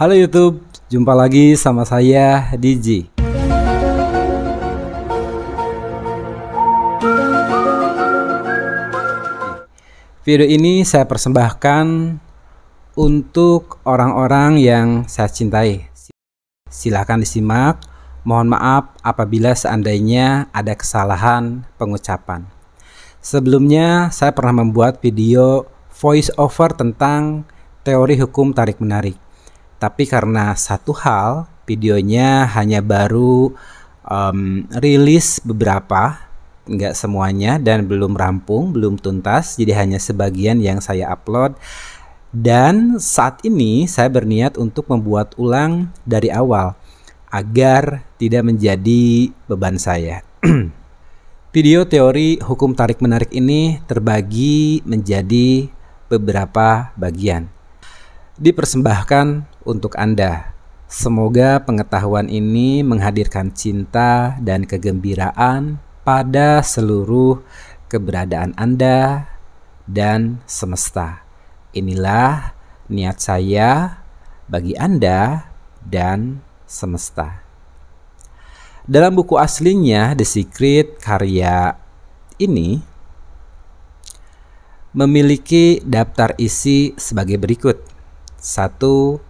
Halo YouTube, jumpa lagi sama saya DJ. Video ini saya persembahkan untuk orang-orang yang saya cintai. Silahkan disimak. Mohon maaf apabila seandainya ada kesalahan pengucapan. Sebelumnya saya pernah membuat video voice over tentang teori hukum tarik-menarik. Tapi karena satu hal, videonya hanya baru rilis beberapa, nggak semuanya, dan belum rampung, belum tuntas, jadi hanya sebagian yang saya upload. Dan saat ini saya berniat untuk membuat ulang dari awal agar tidak menjadi beban saya. Video teori hukum tarik-menarik ini terbagi menjadi beberapa bagian. Dipersembahkan untuk Anda. Semoga pengetahuan ini menghadirkan cinta dan kegembiraan pada seluruh keberadaan Anda dan semesta. Inilah niat saya bagi Anda dan semesta. Dalam buku aslinya The Secret, karya ini memiliki daftar isi sebagai berikut. 1.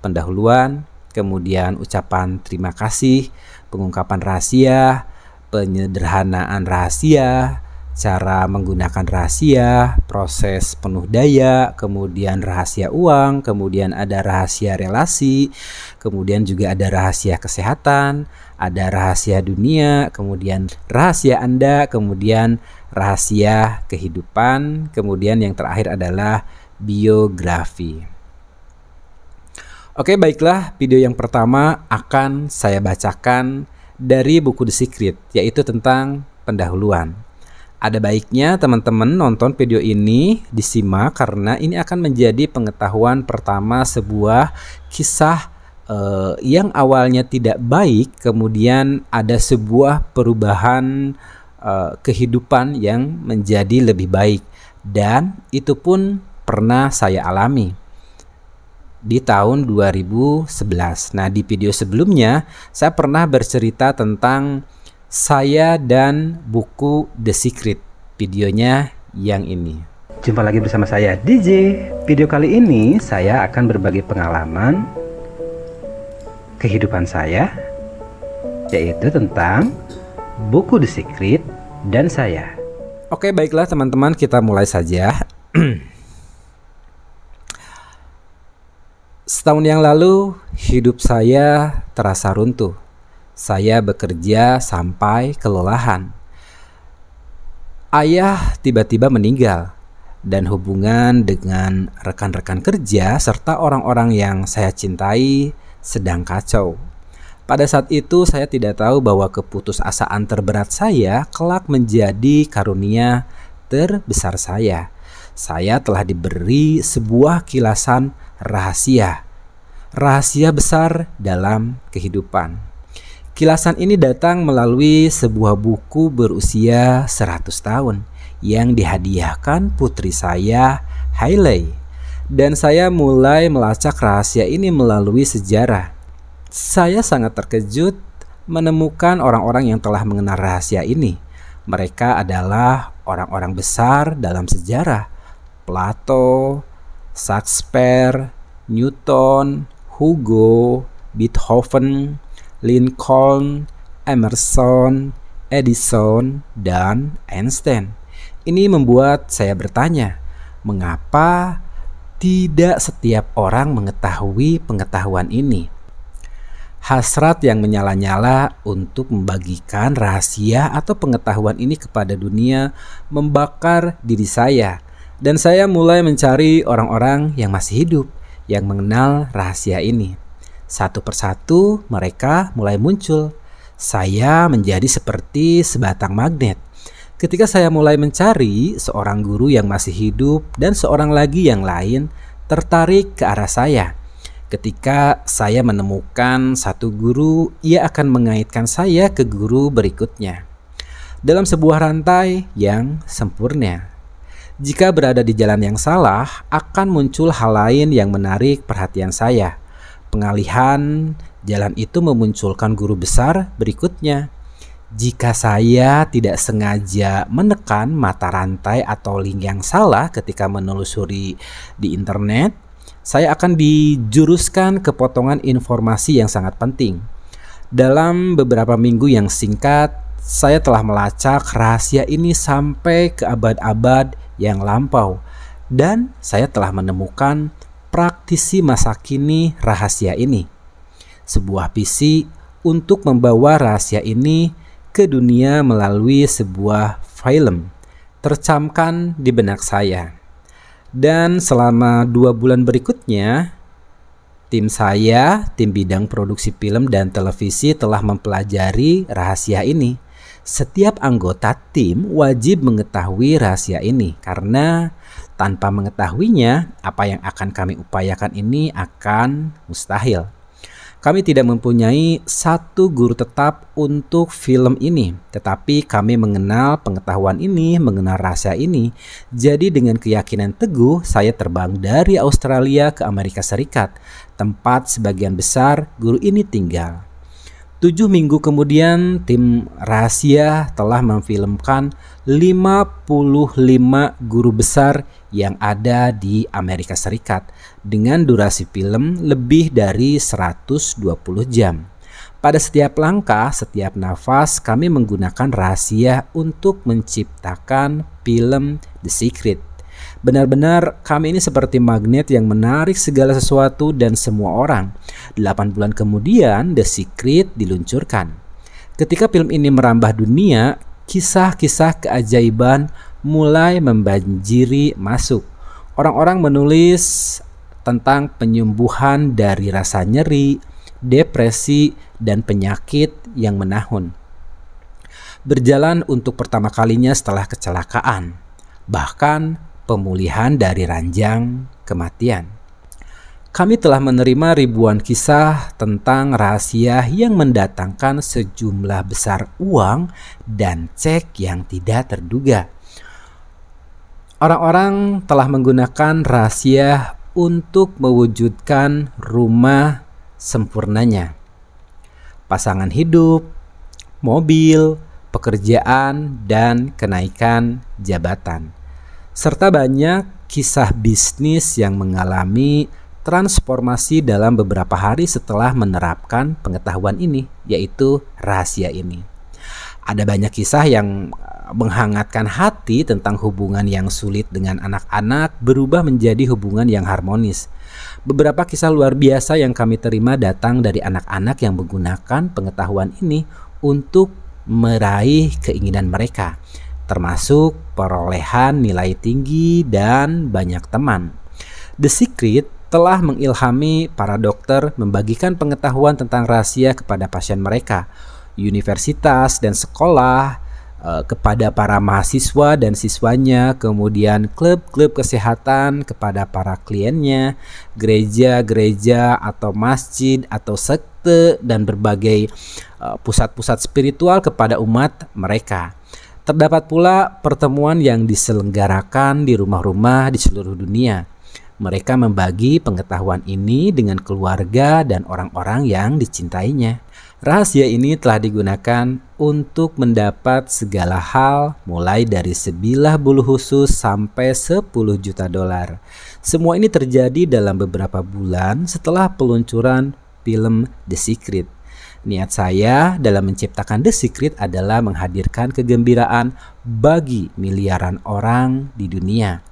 Pendahuluan, kemudian ucapan terima kasih, pengungkapan rahasia, penyederhanaan rahasia, cara menggunakan rahasia, proses penuh daya, kemudian rahasia uang, kemudian ada rahasia relasi, kemudian juga ada rahasia kesehatan, ada rahasia dunia, kemudian rahasia Anda, kemudian rahasia kehidupan, kemudian yang terakhir adalah biografi. Oke, baiklah, video yang pertama akan saya bacakan dari buku The Secret, yaitu tentang pendahuluan. Ada baiknya teman-teman nonton video ini, disimak, karena ini akan menjadi pengetahuan pertama sebuah kisah yang awalnya tidak baik, kemudian ada sebuah perubahan kehidupan yang menjadi lebih baik. Dan itu pun pernah saya alami di tahun 2011. Nah, di video sebelumnya saya pernah bercerita tentang saya dan buku The Secret. Videonya yang ini. Jumpa lagi bersama saya DJ. Video kali ini saya akan berbagi pengalaman kehidupan saya, yaitu tentang buku The Secret dan saya. Oke, baiklah teman-teman, kita mulai saja. Setahun yang lalu, hidup saya terasa runtuh. Saya bekerja sampai kelelahan. Ayah tiba-tiba meninggal, dan hubungan dengan rekan-rekan kerja serta orang-orang yang saya cintai sedang kacau. Pada saat itu, saya tidak tahu bahwa keputusasaan terberat saya kelak menjadi karunia terbesar saya. Saya telah diberi sebuah kilasan rahasia besar dalam kehidupan. Kilasan ini datang melalui sebuah buku berusia 100 tahun yang dihadiahkan putri saya, Hailey. Dan saya mulai melacak rahasia ini melalui sejarah. Saya sangat terkejut menemukan orang-orang yang telah mengenal rahasia ini. Mereka adalah orang-orang besar dalam sejarah: Plato, Shakespeare, Newton, Hugo, Beethoven, Lincoln, Emerson, Edison, dan Einstein. Ini membuat saya bertanya, mengapa tidak setiap orang mengetahui pengetahuan ini? Hasrat yang menyala-nyala untuk membagikan rahasia atau pengetahuan ini kepada dunia membakar diri saya. Dan saya mulai mencari orang-orang yang masih hidup, yang mengenal rahasia ini. Satu persatu mereka mulai muncul. Saya menjadi seperti sebatang magnet. Ketika saya mulai mencari, seorang guru yang masih hidup dan seorang lagi yang lain tertarik ke arah saya. Ketika saya menemukan satu guru, ia akan mengaitkan saya ke guru berikutnya dalam sebuah rantai yang sempurna. Jika berada di jalan yang salah, akan muncul hal lain yang menarik perhatian saya. pengalihan jalan itu memunculkan guru besar berikutnya. Jika saya tidak sengaja menekan mata rantai atau link yang salah ketika menelusuri di internet, saya akan dijuruskan ke potongan informasi yang sangat penting. Dalam beberapa minggu yang singkat, saya telah melacak rahasia ini sampai ke abad-abad yang lampau, dan saya telah menemukan praktisi masa kini rahasia ini. Sebuah visi untuk membawa rahasia ini ke dunia melalui sebuah film tercamkan di benak saya. Dan selama 2 bulan berikutnya, tim bidang produksi film dan televisi telah mempelajari rahasia ini. Setiap anggota tim wajib mengetahui rahasia ini, karena tanpa mengetahuinya, apa yang akan kami upayakan ini akan mustahil. Kami tidak mempunyai satu guru tetap untuk film ini, tetapi kami mengenal pengetahuan ini, mengenal rahasia ini. Jadi dengan keyakinan teguh, saya terbang dari Australia ke Amerika Serikat, tempat sebagian besar guru ini tinggal. 7 minggu kemudian, tim rahasia telah memfilmkan 55 guru besar yang ada di Amerika Serikat dengan durasi film lebih dari 120 jam. Pada setiap langkah, setiap nafas, kami menggunakan rahasia untuk menciptakan film The Secret. Benar-benar kami ini seperti magnet yang menarik segala sesuatu dan semua orang. 8 bulan kemudian The Secret diluncurkan. Ketika film ini merambah dunia, kisah-kisah keajaiban mulai membanjiri masuk. Orang-orang menulis tentang penyembuhan dari rasa nyeri, depresi, dan penyakit yang menahun. Berjalan untuk pertama kalinya setelah kecelakaan, bahkan pemulihan dari ranjang kematian. Kami telah menerima ribuan kisah tentang rahasia yang mendatangkan sejumlah besar uang dan cek yang tidak terduga. Orang-orang telah menggunakan rahasia untuk mewujudkan rumah sempurnanya, pasangan hidup, mobil, pekerjaan, dan kenaikan jabatan. Serta banyak kisah bisnis yang mengalami transformasi dalam beberapa hari setelah menerapkan pengetahuan ini, yaitu rahasia ini. Ada banyak kisah yang menghangatkan hati tentang hubungan yang sulit dengan anak-anak berubah menjadi hubungan yang harmonis. Beberapa kisah luar biasa yang kami terima datang dari anak-anak yang menggunakan pengetahuan ini untuk meraih keinginan mereka, termasuk perolehan nilai tinggi dan banyak teman. The Secret telah mengilhami para dokter membagikan pengetahuan tentang rahasia kepada pasien mereka, universitas dan sekolah, kepada para mahasiswa dan siswanya, kemudian klub-klub kesehatan kepada para kliennya, gereja-gereja atau masjid atau sekte, dan berbagai pusat-pusat spiritual kepada umat mereka. Terdapat pula pertemuan yang diselenggarakan di rumah-rumah di seluruh dunia. Mereka membagi pengetahuan ini dengan keluarga dan orang-orang yang dicintainya. Rahasia ini telah digunakan untuk mendapat segala hal, mulai dari sebilah bulu khusus sampai 10 juta dolar. Semua ini terjadi dalam beberapa bulan setelah peluncuran film The Secret. Niat saya dalam menciptakan The Secret adalah menghadirkan kegembiraan bagi miliaran orang di dunia.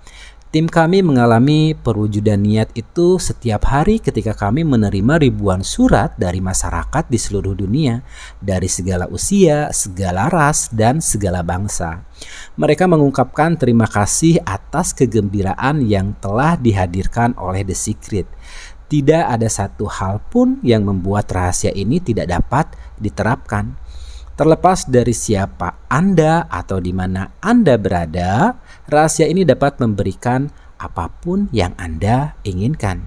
Tim kami mengalami perwujudan niat itu setiap hari ketika kami menerima ribuan surat dari masyarakat di seluruh dunia, dari segala usia, segala ras, dan segala bangsa. Mereka mengungkapkan terima kasih atas kegembiraan yang telah dihadirkan oleh The Secret. Tidak ada satu hal pun yang membuat rahasia ini tidak dapat diterapkan. Terlepas dari siapa Anda atau di mana Anda berada, rahasia ini dapat memberikan apapun yang Anda inginkan.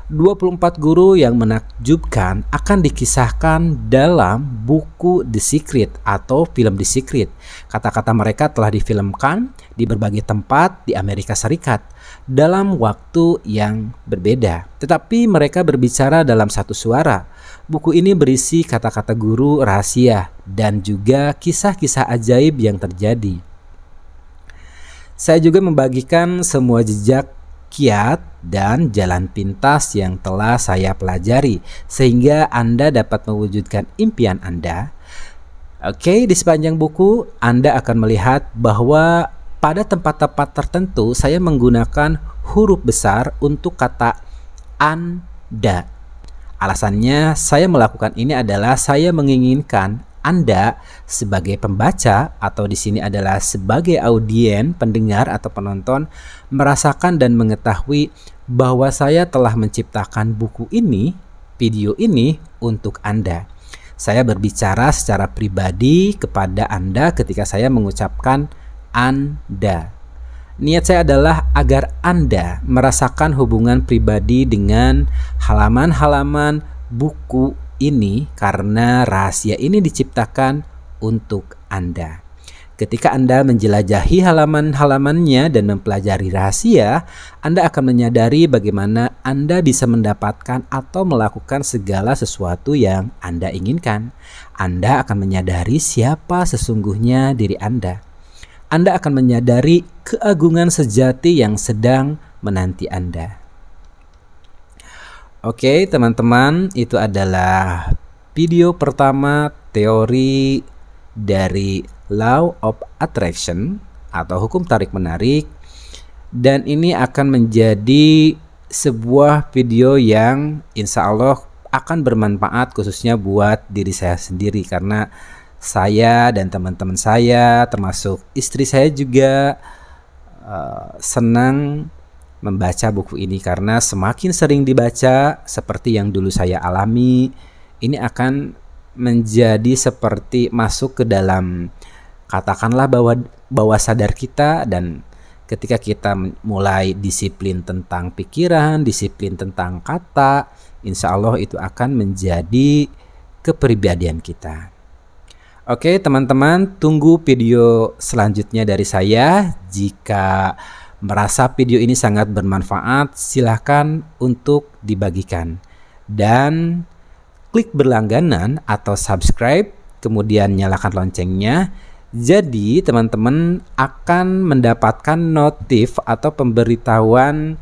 24 guru yang menakjubkan akan dikisahkan dalam buku The Secret atau film The Secret. Kata-kata mereka telah difilmkan di berbagai tempat di Amerika Serikat dalam waktu yang berbeda, tetapi mereka berbicara dalam satu suara. Buku ini berisi kata-kata guru rahasia dan juga kisah-kisah ajaib yang terjadi. Saya juga membagikan semua jejak kiat dan jalan pintas yang telah saya pelajari sehingga Anda dapat mewujudkan impian Anda. Oke, di sepanjang buku Anda akan melihat bahwa pada tempat-tempat tertentu saya menggunakan huruf besar untuk kata Anda. Alasannya saya melakukan ini adalah saya menginginkan Anda sebagai pembaca atau di sini adalah sebagai audien, pendengar atau penonton merasakan dan mengetahui bahwa saya telah menciptakan buku ini, video ini untuk Anda. Saya berbicara secara pribadi kepada Anda ketika saya mengucapkan Anda. Niat saya adalah agar Anda merasakan hubungan pribadi dengan halaman-halaman buku ini karena rahasia ini diciptakan untuk Anda. Ketika Anda menjelajahi halaman-halamannya dan mempelajari rahasia, Anda akan menyadari bagaimana Anda bisa mendapatkan atau melakukan segala sesuatu yang Anda inginkan. Anda akan menyadari siapa sesungguhnya diri Anda. Anda akan menyadari keagungan sejati yang sedang menanti Anda. Oke teman-teman, itu adalah video pertama teori dari Law of Attraction atau hukum tarik-menarik. Dan ini akan menjadi sebuah video yang insya Allah akan bermanfaat khususnya buat diri saya sendiri. Karena saya dan teman-teman saya termasuk istri saya juga senang membaca buku ini karena semakin sering dibaca seperti yang dulu saya alami, ini akan menjadi seperti masuk ke dalam katakanlah bawah sadar kita, dan ketika kita mulai disiplin tentang pikiran, disiplin tentang kata, insya Allah itu akan menjadi kepribadian kita. Oke teman-teman, tunggu video selanjutnya dari saya. Jika merasa video ini sangat bermanfaat, silahkan untuk dibagikan dan klik berlangganan atau subscribe, kemudian nyalakan loncengnya. Jadi teman-teman akan mendapatkan notif atau pemberitahuan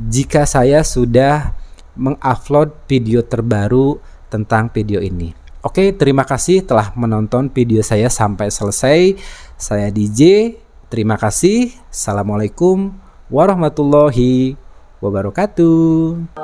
jika saya sudah mengupload video terbaru tentang video ini. Oke, terima kasih telah menonton video saya sampai selesai. Saya DJ. Terima kasih. Assalamualaikum warahmatullahi wabarakatuh.